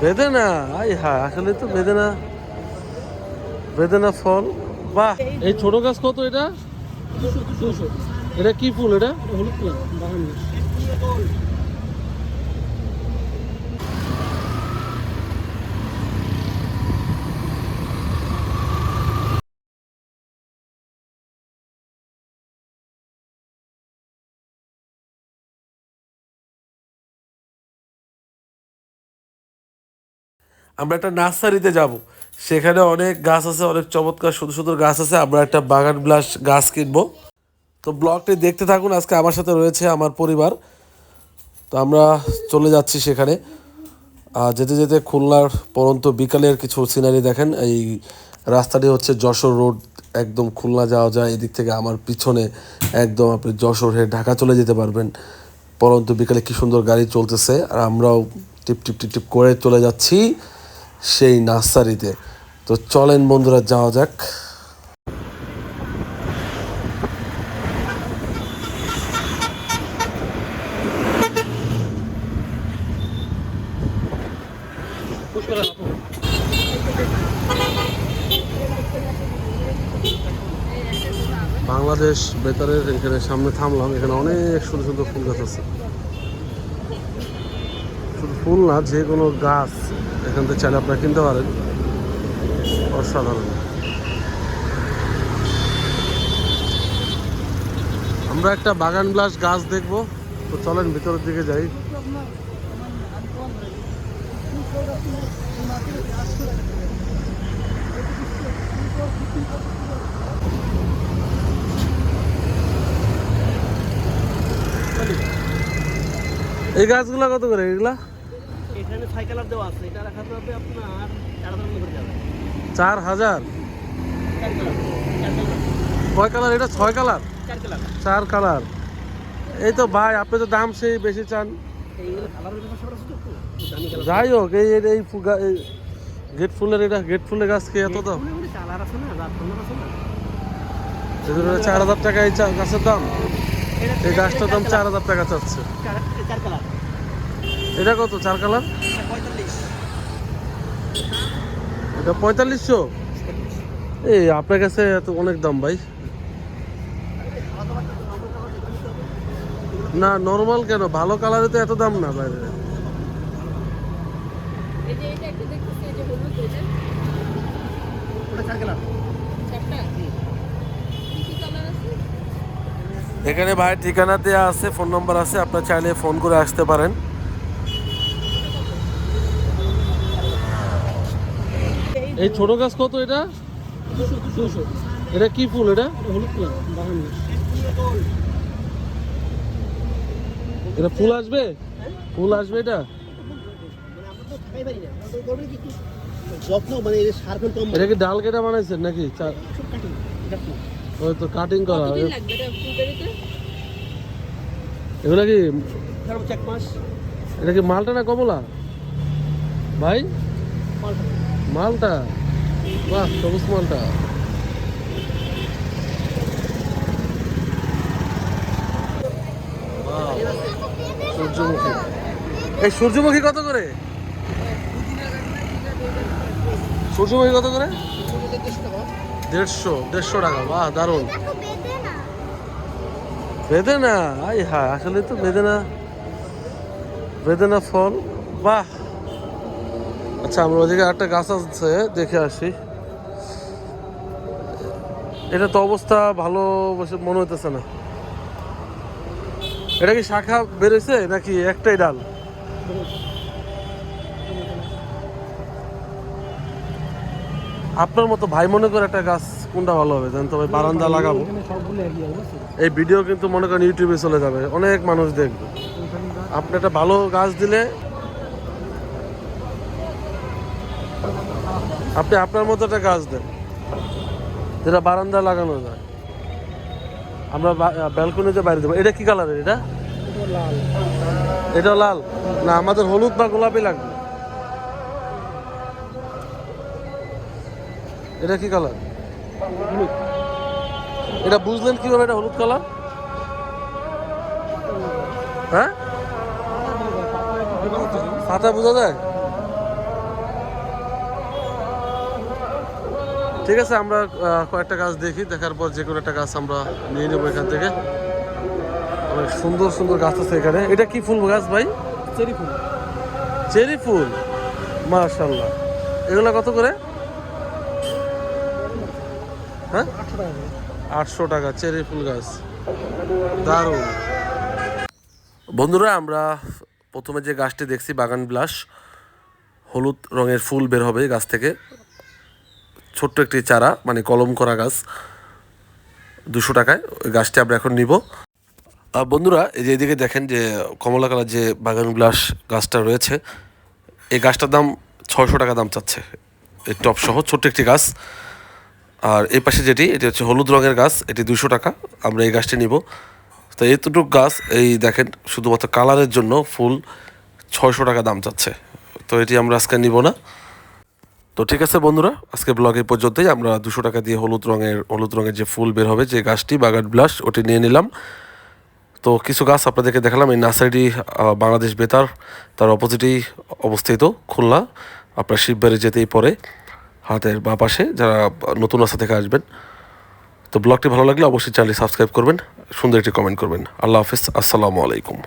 বেদেনা, I হ্যাঁ, আসলে তো বেদেনা, বেদেনা ফল। বাহ, এই ছোট গাছ কত এটা? 200 এটা কি ফুল এটা? হলুদ কালার বাগান। আমরা একটা নার্সারিতে যাব, সেখানে অনেক গাছ আছে, অনেক চমৎকার সুন্দর সুন্দর গাছ আছে। আমরা একটা বাগান বিলাস গাছ কিনবো। তো ব্লগটি দেখতে থাকুন। আজকে আমার সাথে রয়েছে আমার পরিবার। তো আমরা চলে যাচ্ছি সেখানে। যেতে যেতে খুলনার পরন্ত বিকালের কিছু সিনারি দেখেন। এই রাস্তাটি হচ্ছে যশোর রোড, একদম খুলনা যাওয়া যায় এদিক থেকে। আমার পিছনে একদম আপনি যশোর হয়ে ঢাকা চলে যেতে পারবেন। পরন্ত বিকালে কি সুন্দর গাড়ি চলতেছে, আর আমরাও টিপ টিপ টিপ টিপ করে চলে যাচ্ছি সেই নার্সারিতে। তো চলেন বন্ধুরা, যাওয়া যাক। বাংলাদেশ বেতারের এখানে সামনে থামলাম। এখানে অনেক সুন্দর সুন্দর ফুল গাছ আছে। শুধু ফুল না, যে কোনো গাছ এখান থেকে চাইলে আপনারা কিনতে পারেন। অসাধারণ। আমরা একটা বাগান বিলাস গাছ দেখবো। তো চলেন ভিতরের দিকে যাই। এই গাছগুলা কত করে এগুলা? এখানে 6 কালার দেওয়া আছে, এটা রাখা যাবে আপনার 4000 করে যাবে। 4000? 4 কালার, 4 কালার, কয় কালার এটা? 6 কালার? 4 কালার। 4 কালার? এই তো ভাই, আপনি তো দাম সেই বেশি চান। এইগুলো কালারের ব্যাপার আছে তো একটু দামি কালার। যাই হোক, এই এই গেট ফুলের, এটা গেট ফুলের গাছ কি এত দাম? কালার আছে না, রাত কালার আছে না। এজন্য 4000 টাকা এই গাছের দাম। এই গাছটার দাম 4000 টাকা চাচ্ছে। 4 কালার। এটা কত 4 কালার? 45। এটা 4500? এই আপনার কাছে এত অনেক দাম ভাই। না নরমাল কেন, ভালো কালারে তো এত দাম না বাইরে। এই যে এটা একটা দেখতেছি, এই যে হলুদ, এটা ওটা 4 কালার। চারটা কি কি কালার আছে? এখানে ভাই ঠিকানা দেওয়া আছে, ফোন নম্বর আছে, আপনার চাইলে ফোন করে আসতে পারেন। এই ছোট গাছ কত এটা? 200। এটা কি ফুল এটা? হলুদ কালার বাগান। এটা ফুল আসবে? ফুল আসবে এটা? যত্ন মানে সার ফেল কম। এটা কি ডাল কেটে বানাইছেন নাকি? ওই তো কাটিং করা। কতদিন লাগবে এটা ফুল বেরোতে? এগুলা কি, 1 মাস। এটা কি মালটা না কমলা ভাই? মালটা। বাহ, সবুজ মালটা। সূর্যমুখী। এই সূর্যমুখী কত করে? সূর্যমুখী কত করে? 150 টাকা। বাহ, দারুণ। বেদেনা, আই হ্যাঁ, আসলে তো বেদেনা, বেদেনা ফল। বাহ। আচ্ছা, আমরা ওদিকে একটা গাছ আছে, দেখে আসি। এটা তো অবস্থা ভালো বসে মনে হইতেছে না। এটা কি শাখা বেরোইছে নাকি একটাই ডাল? আপনার মতো ভাই মনে করে একটা গাছ কোনটা ভালো হবে জানেন তো ভাই? বারান্দা লাগাবো। এই ভিডিও কিন্তু মনে করেন ইউটিউবে চলে যাবে, অনেক মানুষ দেখবে। আপনি একটা ভালো গাছ দিলে, আপনি আপনার মতো একটা গাছ দেন যেটা বারান্দা লাগানো যায়। আমরা ব্যালকনিতে বাইরে দেবো। এটা কি কালারের এটা? এটা লাল না, আমাদের হলুদ বা গোলাপি লাগবে। এটা কি কালার? এটা বুঝলেন কিভাবে এটা হলুদ কালার? হ্যাঁ, পাতা বোঝা যায়। ঠিক আছে, আমরা কয়েকটা গাছ দেখি, দেখার পর যে কোনো একটা গাছ আমরা নিয়ে নেবো এখান থেকে। অনেক সুন্দর সুন্দর গাছ আছে এখানে। এটা কি ফুল গাছ ভাই? চেরি ফুল। চেরি ফুল, মাশাআল্লাহ। এগুলো কত করে? হ্যাঁ, 800 টাকা করে। 800 টাকা চেরি ফুল গাছ, দারুণ। বন্ধুরা, আমরা প্রথমে যে গাছটি দেখছি বাগান বিলাস, হলুদ রঙের ফুল বের হবে গাছ থেকে, ছোট্ট একটি চারা, মানে কলম করা গাছ, 200 টাকায়। ওই গাছটি আমরা এখন নিব। বন্ধুরা, এই যে এদিকে দেখেন যে কমলা কালার যে বাগান বিলাস গাছটা রয়েছে, এই গাছটার দাম 600 টাকা দাম চাচ্ছে, এই টপ সহ ছোট্ট একটি গাছ। আর এই পাশে যেটি, এটি হচ্ছে হলুদ রঙের গাছ, এটি 200 টাকা। আমরা এই গাছটি নিব। তো এই দুটো গাছ, এই দেখেন শুধুমাত্র কালারের জন্য ফুল 600 টাকা দাম চাচ্ছে। তো এটি আমরা আজকে নিব না। তো ঠিক আছে বন্ধুরা, আজকে ব্লগ এই পর্যন্তই। আমরা 200 টাকা দিয়ে হলুদ রঙের যে ফুল বের হবে যে গাছটি বাগান বিলাস, ওটি নিয়ে নিলাম। তো কিছু গাছ আপনাদেরকে দেখালাম। এই নার্সারিটি বাংলাদেশ বেতার, তার অপোজিটেই অবস্থিত, খুলনা। আপনার শিববাড়ি যেতেই পরে হাতের বাঁ পাশে, যারা নতুন রাস্তা থেকে আসবেন। তো ব্লগটি ভালো লাগলে অবশ্যই চ্যানেলটি সাবস্ক্রাইব করবেন, সুন্দর একটি কমেন্ট করবেন। আল্লাহ হাফিজ, আসসালামু আলাইকুম।